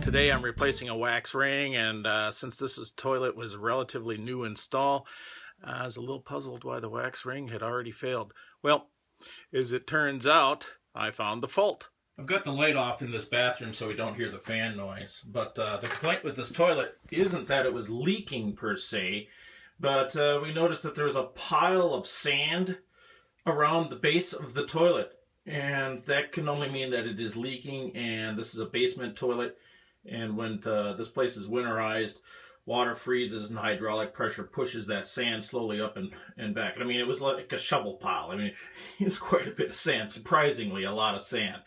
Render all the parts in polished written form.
Today I'm replacing a wax ring, and since toilet was a relatively new install, I was a little puzzled why the wax ring had already failed. Well, as it turns out, I found the fault. I've got the light off in this bathroom so we don't hear the fan noise, but the complaint with this toilet isn't that it was leaking per se, but we noticed that there was a pile of sand around the base of the toilet, and that can only mean that it is leaking, and this is a basement toilet. And when this place is winterized, water freezes and hydraulic pressure pushes that sand slowly up and back. I mean, it was like a shovel pile. I mean, it was quite a bit of sand, surprisingly a lot of sand.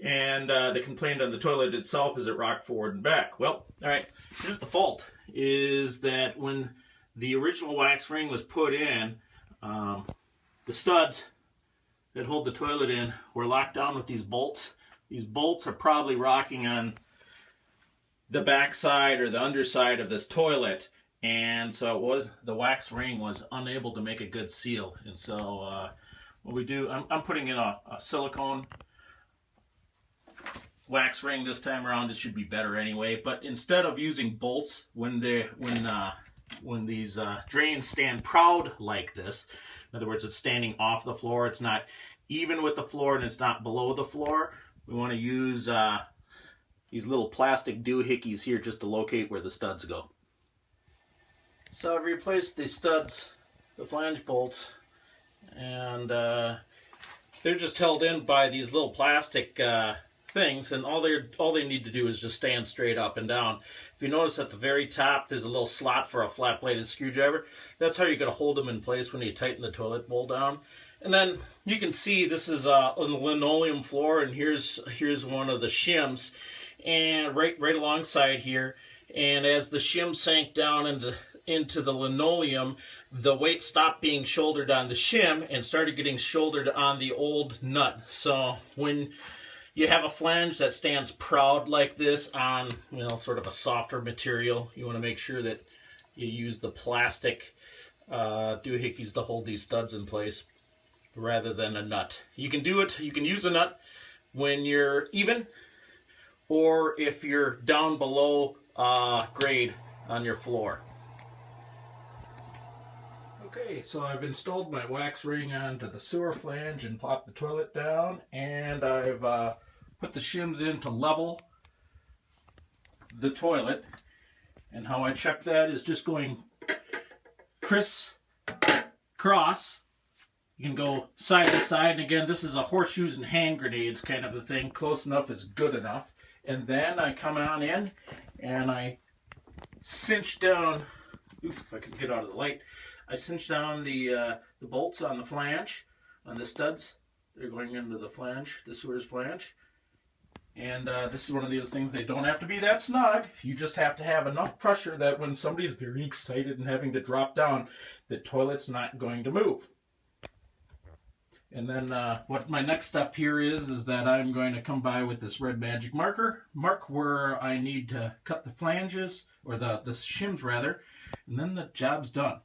And the complaint on the toilet itself is it rocked forward and back. Well, all right, here's the fault, is that when the original wax ring was put in, the studs that hold the toilet in were locked down with these bolts. These bolts are probably rocking on the backside or the underside of this toilet, and so the wax ring was unable to make a good seal. And so what we do, I'm putting in a silicone wax ring this time around. It should be better anyway, but instead of using bolts when these drains stand proud like this, in other words, it's standing off the floor, it's not even with the floor and it's not below the floor, we want to use these little plastic doohickeys here just to locate where the studs go. So I've replaced the studs, the flange bolts, and they're just held in by these little plastic things, and all they need to do is just stand straight up and down. If you notice at the very top there's a little slot for a flat bladed screwdriver. That's how you're going to hold them in place when you tighten the toilet bowl down. And then you can see this is on the linoleum floor, and here's one of the shims, and right alongside here. And as the shim sank down into the linoleum, the weight stopped being shouldered on the shim and started getting shouldered on the old nut. So when you have a flange that stands proud like this on, sort of a softer material, you want to make sure that you use the plastic doohickeys to hold these studs in place rather than a nut. You can use a nut when you're even, or if you're down below grade on your floor. Okay, so I've installed my wax ring onto the sewer flange and plopped the toilet down, and I've put the shims in to level the toilet. And how I check that is just going cross. You can go side to side, and again, this is a horseshoes and hand grenades kind of a thing. Close enough is good enough. And then I come on in and I cinch down, oops, if I can get out of the light, I cinch down the bolts on the flange, on the studs. They're going into the flange, the sewer's flange. And this is one of those things, they don't have to be that snug. You just have to have enough pressure that when somebody's very excited and having to drop down, the toilet's not going to move. And then what my next step here is that I'm going to come by with this red magic marker, mark where I need to cut the flanges, or the shims rather, and then the job's done.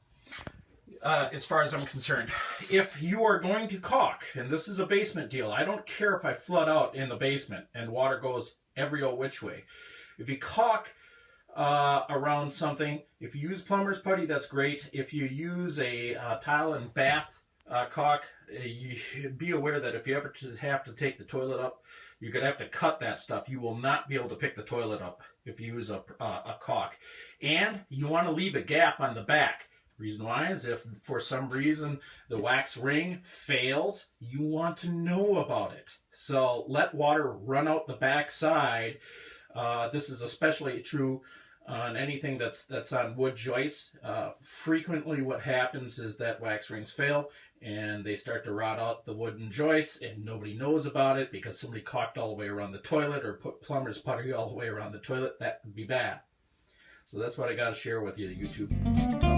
As far as I'm concerned, if you are going to caulk, and this is a basement deal, I don't care if I flood out in the basement and water goes every old which way. If you caulk around something, if you use plumber's putty, that's great. If you use a tile and bath caulk, you should be aware that if you ever have to take the toilet up, you're going to have to cut that stuff. You will not be able to pick the toilet up if you use a caulk. And you want to leave a gap on the back. Reason why is if for some reason the wax ring fails, you want to know about it. So let water run out the back side. This is especially true on anything that's on wood joists. Frequently what happens is that wax rings fail and they start to rot out the wooden joists, and nobody knows about it because somebody caulked all the way around the toilet or put plumber's putty all the way around the toilet. That would be bad. So that's what I got to share with you, YouTube.